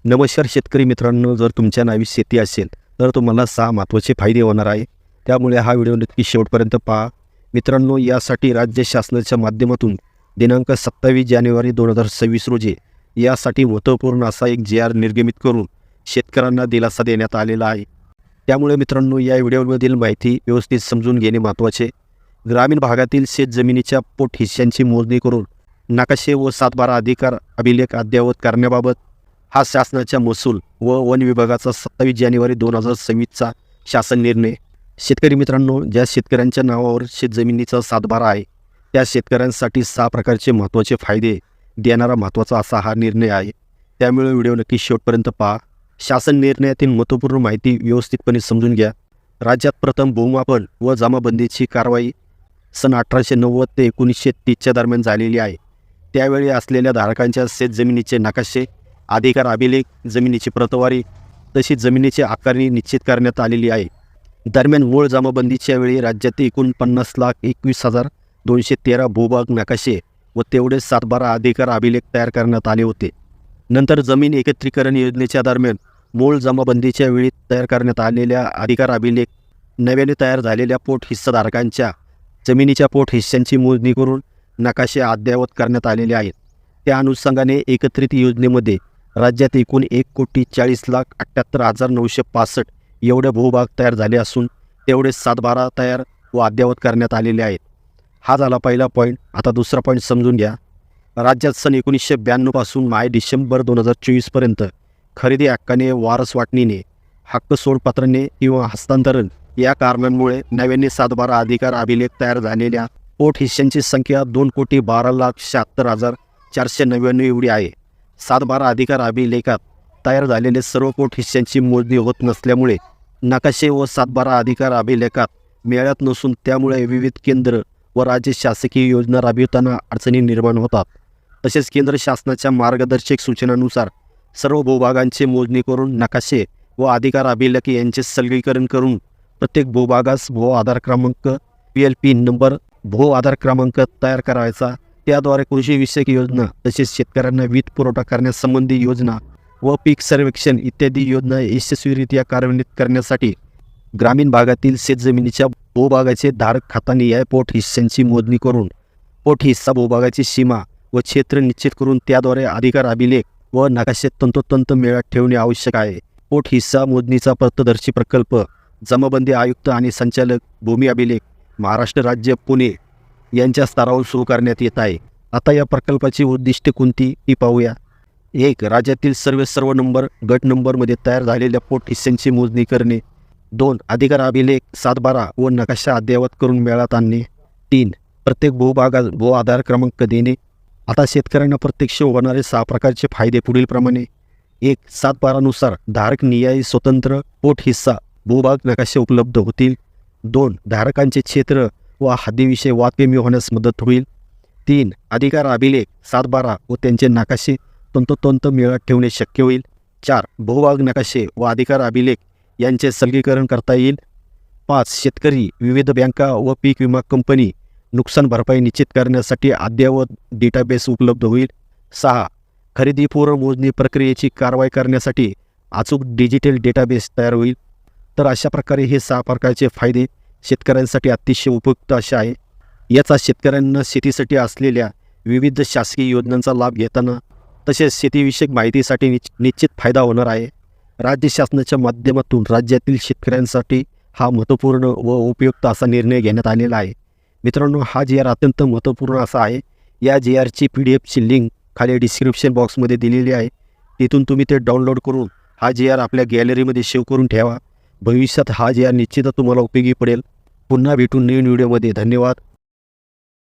नमस्कार शेतकरी मित्रांनो, जर तुमच्या नावी शेती असेल तर तुम्हाला 6 महत्त्वाचे फायदे होणार आहे. त्यामुळे हा व्हिडिओ नक्की शेवटपर्यंत पहा. मित्रांनो, यासाठी राज्य शासनाच्या माध्यमातून दिनांक 27 जानेवारी 2026 रोजी यासाठी महत्त्वपूर्ण असा एक JR निर्गमित करून शेतकऱ्यांना दिलासा देण्यात आलेला आहे. त्यामुळे मित्रांनो, या व्हिडिओमधील माहिती व्यवस्थित समजून घेणे महत्त्वाचे. ग्रामीण भागातील शेतजमिनीच्या पोट हिस्स्यांची मोजणी करून नकाशे व 7/12 अधिकार अभिलेख अद्ययावत करण्याबाबत हा शासनाच्या महसूल व वन विभागाचा 27 जानेवारी 2026चा शासन निर्णय. शेतकरी मित्रांनो, ज्या शेतकऱ्यांच्या नावावर शेतजमिनीचा 7/12 आहे त्या शेतकऱ्यांसाठी 6 प्रकारचे महत्त्वाचे फायदे देणारा महत्त्वाचा असा हा निर्णय आहे. त्यामुळे व्हिडिओ नक्की शेवटपर्यंत पहा. शासन निर्णयातील महत्त्वपूर्ण माहिती व्यवस्थितपणे समजून घ्या. राज्यात प्रथम भूमापन व जमाबंदीची कारवाई सन 1890 ते 1930च्या दरम्यान झालेली आहे. त्यावेळी असलेल्या धारकांच्या शेतजमिनीचे नकाशे, अधिकार अभिलेख, जमिनीची प्रतवारी तशी जमिनीची आकारणी निश्चित करण्यात आलेली आहे. दरम्यान मूळ जमाबंदीच्या वेळी राज्यात एकूण 50,21,213 भूभाग नकाशे व तेवढे 7/12 अधिकार अभिलेख तयार करण्यात आले होते. नंतर जमीन एकत्रीकरण योजनेच्या दरम्यान मूळ जमाबंदीच्या वेळी तयार करण्यात आलेल्या अधिकार अभिलेख नव्याने तयार झालेल्या पोट हिस्साधारकांच्या जमिनीच्या पोट हिस्स्यांची मोजणी करून नकाशे अद्ययावत करण्यात आलेले आहेत. त्या अनुषंगाने एकत्रित योजनेमध्ये राज्यात एकूण 1,40,78,965 एवढे भूभाग तयार झाले असून तेवढे 7/12 तयार व अद्ययावत करण्यात आलेले आहेत. हा झाला पहिला पॉईंट. आता दुसरा पॉईंट समजून घ्या. राज्यात सन 1992 पासून माय डिसेंबर 2024पर्यंत खरेदी हक्काने, वारस वाटणीने, हक्क सोडपत्राने किंवा हस्तांतरण या कारणांमुळे नव्याने 7/12 अधिकार अभिलेख तयार झालेल्या पोट हिस्स्यांची संख्या 2,12,76,499 एवढी आहे. 7/12 अधिकार अभिलेखात तयार झालेले सर्व पोट हिस्स्यांची मोजणी होत नसल्यामुळे नकाशे व 7/12 अधिकार अभिलेखात मिळत नसून त्यामुळे विविध केंद्र व राज्य शासकीय योजना राबविताना अडचणी निर्माण होतात. तसेच केंद्र शासनाच्या मार्गदर्शक सूचनांनुसार सर्व भूभागांची मोजणी करून नकाशे व अधिकार अभिलेख यांचे सरलीकरण करून प्रत्येक भूभागास भू आधार क्रमांक PLP नंबर भू आधार क्रमांक तयार करायचा. त्याद्वारे कृषीविषयक योजना तसेच शेतकऱ्यांना वीज पुरवठा करण्यासंबंधी योजना व पीक सर्वेक्षण इत्यादी योजना यशस्वीरित्या कार्यान्वित करण्यासाठी ग्रामीण भागातील शेतजमिनीच्या भूभागाचे धारक खात्याने या पोट हिस्स्यांची मोजणी करून पोट हिस्सा भूभागाची सीमा व क्षेत्र निश्चित करून त्याद्वारे अधिकार अभिलेख व नकाशे तंतोतंत मेळात ठेवणे आवश्यक आहे. पोट हिस्सा मोजणीचा पथदर्शी प्रकल्प जमाबंदी आयुक्त आणि संचालक भूमी अभिलेख महाराष्ट्र राज्य पुणे यांच्या स्तरावर सुरू करण्यात येत आहे. आता या प्रकल्पाची उद्दिष्टे कोणती ती पाहूया. 1. राज्यातील सर्व नंबर गट नंबरमध्ये तयार झालेल्या पोट हिस्स्यांची मोजणी करणे. 2. अधिकार अभिलेख 7/12 व नकाशा अद्ययावत करून मेळात आणणे. 3. प्रत्येक भूभागास भू आधार क्रमांक देणे. आता शेतकऱ्यांना प्रत्यक्ष होणारे 6 प्रकारचे फायदे पुढीलप्रमाणे. 1. 7/12 नुसार धारक नियायी स्वतंत्र पोट हिस्सा भूभाग नकाशे उपलब्ध होतील. 2. धारकांचे क्षेत्र व हद्दीविषयी वाद कमी होण्यास मदत होईल. 3. अधिकार अभिलेख 7/12 व त्यांचे नकाशे तंतोतंत मेळात ठेवणे शक्य होईल. 4. भूभाग नकाशे व अधिकार अभिलेख यांचे सरलीकरण करता येईल. 5. शेतकरी, विविध बँका व पीक विमा कंपनी नुकसान भरपाई निश्चित करण्यासाठी अद्ययावत डेटाबेस उपलब्ध होईल. 6. खरेदीपूर्व मोजणी प्रक्रियेची कारवाई करण्यासाठी अचूक डिजिटल डेटाबेस तयार होईल. तर अशा प्रकारे हे 6 प्रकारचे फायदे शेतकऱ्यांसाठी अतिशय उपयुक्त असे आहे. याचा शेतकऱ्यांना शेतीसाठी असलेल्या विविध शासकीय योजनांचा लाभ घेताना तसेच शेतीविषयक माहितीसाठी निश्चित फायदा होणार आहे. राज्य शासनाच्या माध्यमातून राज्यातील शेतकऱ्यांसाठी हा महत्त्वपूर्ण व उपयुक्त असा निर्णय घेण्यात आलेला आहे. मित्रांनो, हा JR अत्यंत महत्त्वपूर्ण असा आहे. या JRची PDFची लिंक खाली डिस्क्रिप्शन बॉक्समध्ये दिलेली आहे. तिथून तुम्ही ते डाउनलोड करून हा JR आपल्या गॅलरीमध्ये सेव्ह करून ठेवा. भविष्यात हा JR निश्चितच तुम्हाला उपयोगी पडेल. पुन्हा भेटून नवीन व्हिडिओमध्ये. धन्यवाद.